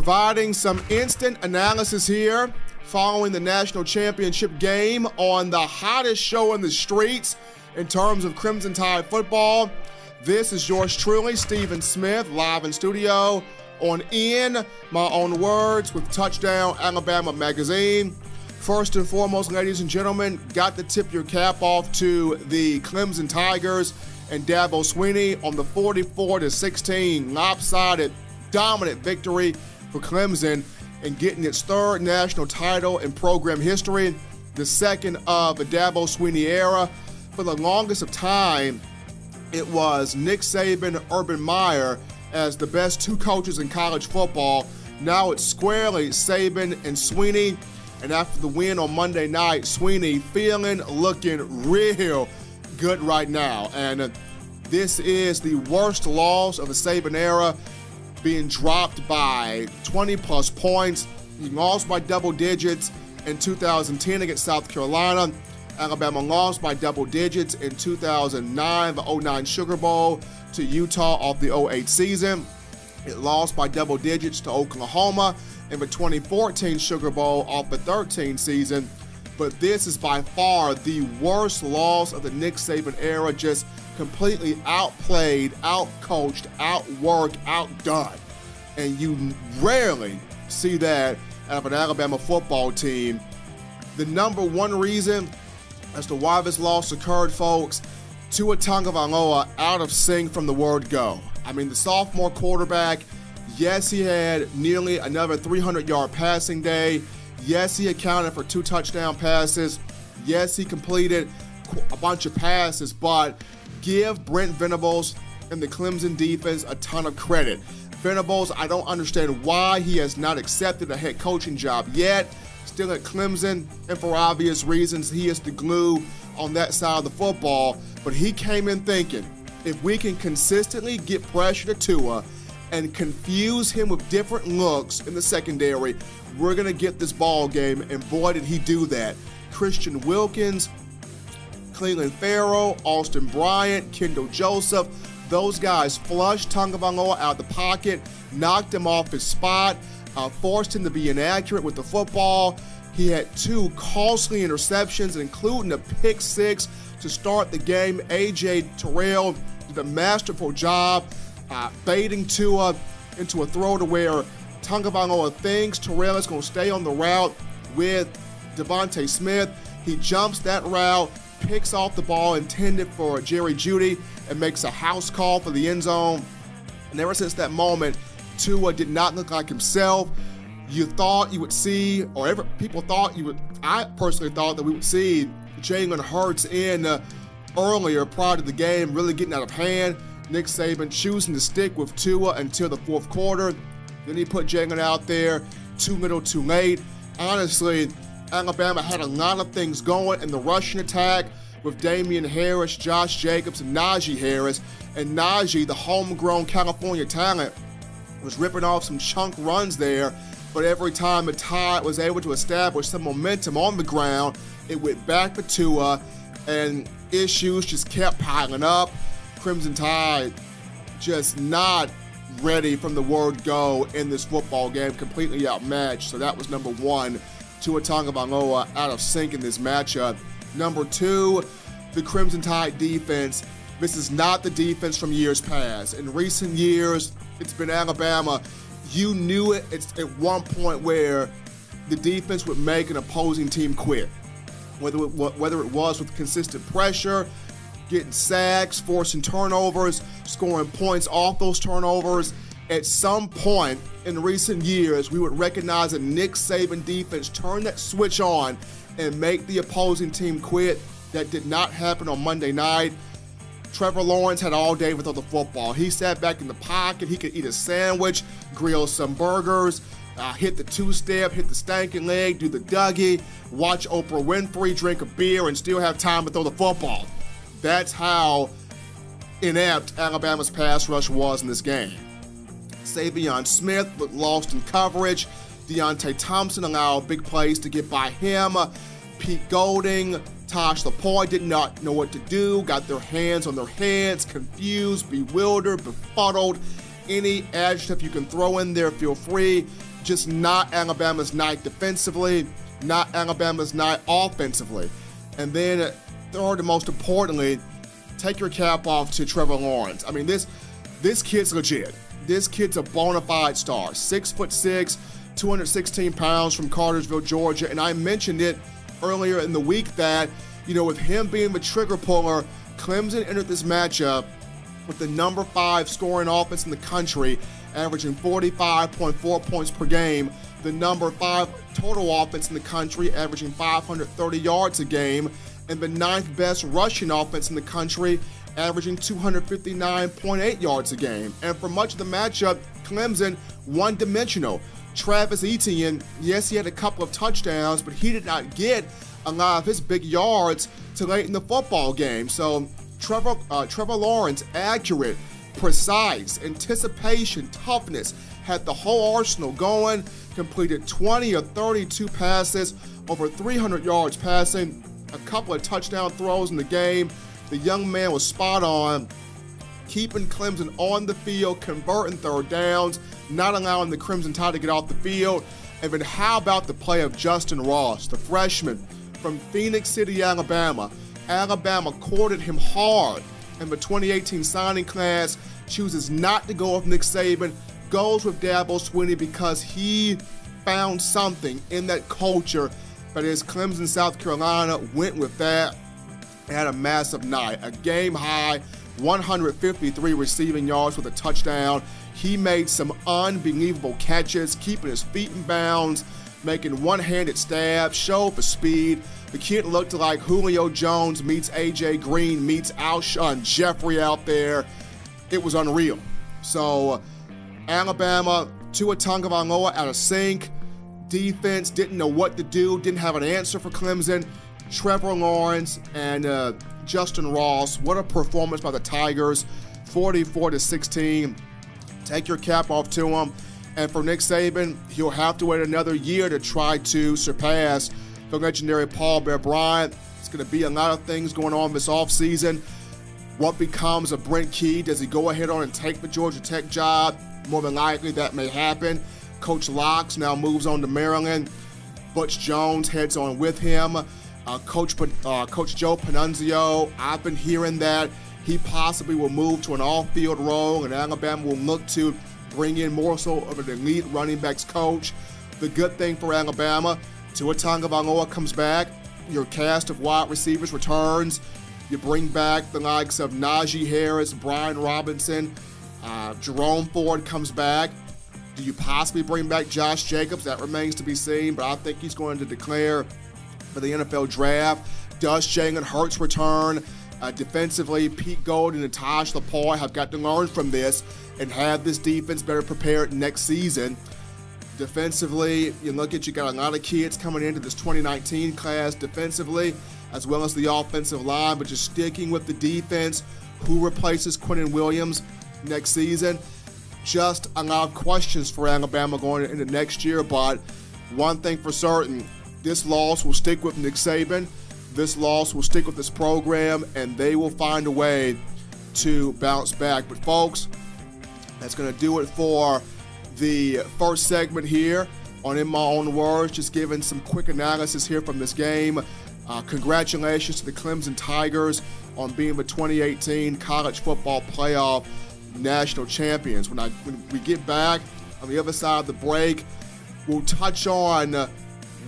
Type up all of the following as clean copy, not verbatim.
providing some instant analysis here following the national championship game on the hottest show in the streets in terms of Crimson Tide football. This is yours truly, Stephen Smith, live in studio on In My Own Words with Touchdown Alabama Magazine. First and foremost, ladies and gentlemen, got to tip your cap off to the Clemson Tigers and Dabo Swinney on the 44-16 lopsided dominant victory for Clemson and getting its third national title in program history, the second of the Dabo Swinney era. For the longest of time, it was Nick Saban, Urban Meyer as the best two coaches in college football. Now it's squarely Saban and Swinney. And after the win on Monday night, Swinney looking real good right now. And this is the worst loss of the Saban era, being dropped by 20-plus points. He lost by double digits in 2010 against South Carolina. Alabama lost by double digits in 2009, the 09 Sugar Bowl, to Utah off the 08 season. It lost by double digits to Oklahoma in the 2014 Sugar Bowl off the 13 season. But this is by far the worst loss of the Nick Saban era, just completely outplayed, outcoached, outworked, outdone. And you rarely see that out of an Alabama football team. The number one reason as to why this loss occurred, folks, Tua Tagovailoa out of sync from the word go. I mean, the sophomore quarterback, yes, he had nearly another 300-yard passing day. Yes, he accounted for 2 touchdown passes. Yes, he completed a bunch of passes, but give Brent Venables and the Clemson defense a ton of credit. Venables, I don't understand why he has not accepted a head coaching job yet. Still at Clemson, and for obvious reasons, he is the glue on that side of the football. But he came in thinking, if we can consistently get pressure to Tua and confuse him with different looks in the secondary, we're going to get this ball game, and boy, did he do that. Christian Wilkins, Cleveland Farrell, Austin Bryant, Kendall Joseph, those guys flushed Tagovailoa out of the pocket, knocked him off his spot, forced him to be inaccurate with the football. He had 2 costly interceptions, including a pick 6 to start the game. A.J. Terrell did a masterful job baiting Tua into a throw to where Tagovailoa thinks Terrell is going to stay on the route with Devontae Smith. He jumps that route, picks off the ball intended for Jerry Jeudy, and makes a house call for the end zone. And ever since that moment, Tua did not look like himself. You thought you would see, or people thought you would, I personally thought that we would see Jalen Hurts in earlier prior to the game really getting out of hand. Nick Saban choosing to stick with Tua until the fourth quarter. Then he put Jalen out there too little too late. Honestly, Alabama had a lot of things going in the rushing attack with Damian Harris, Josh Jacobs, and Najee Harris. And Najee, the homegrown California talent, was ripping off some chunk runs there, but every time the Tide was able to establish some momentum on the ground, it went back to Tua, and issues just kept piling up. Crimson Tide just not ready from the word go in this football game, completely outmatched. So that was number one. Tua Tagovailoa out of sync in this matchup. Number 2, the Crimson Tide defense. This is not the defense from years past. In recent years, it's been Alabama. You knew it at one point where the defense would make an opposing team quit. Whether it was with consistent pressure, getting sacks, forcing turnovers, scoring points off those turnovers. At some point in recent years, we would recognize a Nick Saban defense turn that switch on and make the opposing team quit. That did not happen on Monday night. Trevor Lawrence had all day with the football. He sat back in the pocket. He could eat a sandwich, grill some burgers, hit the 2-step, hit the stanky leg, do the Dougie, watch Oprah Winfrey drink a beer, and still have time to throw the football. That's how inept Alabama's pass rush was in this game. Savion Smith looked lost in coverage. Deontay Thompson allowed big plays to get by him. Pete Golding, Tosh Lapointe did not know what to do, got their hands on their heads, confused, bewildered, befuddled. Any adjective you can throw in there, feel free. just not Alabama's night defensively, not Alabama's night offensively. And then third and most importantly, take your cap off to Trevor Lawrence. I mean, this kid's legit. This kid's a bona fide star. 6'6", 216 pounds from Cartersville, Georgia. And I mentioned it earlier in the week that, with him being the trigger puller, Clemson entered this matchup with the number 5 scoring offense in the country, averaging 45.4 points per game, the number 5 total offense in the country, averaging 530 yards a game, and the 9th best rushing offense in the country, averaging 259.8 yards a game. And for much of the matchup, Clemson one-dimensional. Travis Etienne, yes, he had a couple of touchdowns, but he did not get a lot of his big yards till late in the football game. So Trevor Lawrence, accurate, precise, anticipation, toughness, had the whole arsenal going, completed 20 of 32 passes, over 300 yards passing, a couple of touchdown throws in the game. The young man was spot on, keeping Clemson on the field, converting third downs, not allowing the Crimson Tide to get off the field. And then how about the play of Justin Ross, the freshman from Phoenix City, Alabama. Alabama courted him hard in the 2018 signing class, chooses not to go with Nick Saban, goes with Dabo Swinney because he found something in that culture that is Clemson, South Carolina, went with that, had a massive night, a game-high 153 receiving yards with a touchdown. He made some unbelievable catches, keeping his feet in bounds, making one-handed stabs, showed for speed. The kid looked like Julio Jones meets A.J. Green meets Alshon Jeffrey out there. It was unreal. So Alabama, Tua Tagovailoa out of sync. Defense didn't know what to do, didn't have an answer for Clemson. Trevor Lawrence and Justin Ross, what a performance by the Tigers, 44-16. Take your cap off to them. And for Nick Saban, he'll have to wait another year to try to surpass the legendary Paul Bear Bryant. It's going to be a lot of things going on this offseason. What becomes of Brent Key? Does he go ahead on and take the Georgia Tech job? More than likely that may happen. Coach Locks now moves on to Maryland. Butch Jones heads on with him. Coach Joe Panunzio, I've been hearing that he possibly will move to an off-field role, and Alabama will look to bring in more so of an elite running backs coach. The good thing for Alabama, Tua Tagovailoa comes back, your cast of wide receivers returns, you bring back the likes of Najee Harris, Brian Robinson, Jerome Ford comes back. Do you possibly bring back Josh Jacobs? That remains to be seen, but I think he's going to declare for the NFL draft. Does Jalen Hurts return? Defensively, Pete Gold and Taj Lapointe have got to learn from this and have this defense better prepared next season. Defensively, you got a lot of kids coming into this 2019 class defensively, as well as the offensive line, but just sticking with the defense. Who replaces Quinnen Williams next season? Just a lot of questions for Alabama going into next year, but one thing for certain, this loss will stick with Nick Saban. This loss will stick with this program, and they will find a way to bounce back. But folks, that's going to do it for the first segment here on In My Own Words, just giving some quick analysis here from this game. Congratulations to the Clemson Tigers on being the 2018 College Football Playoff National Champions. When we get back on the other side of the break, we'll touch on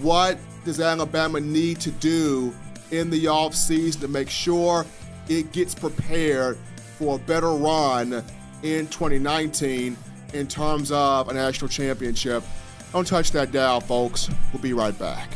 what does Alabama need to do in the offseason to make sure it gets prepared for a better run in 2019 in terms of a national championship. Don't touch that dial, folks. We'll be right back.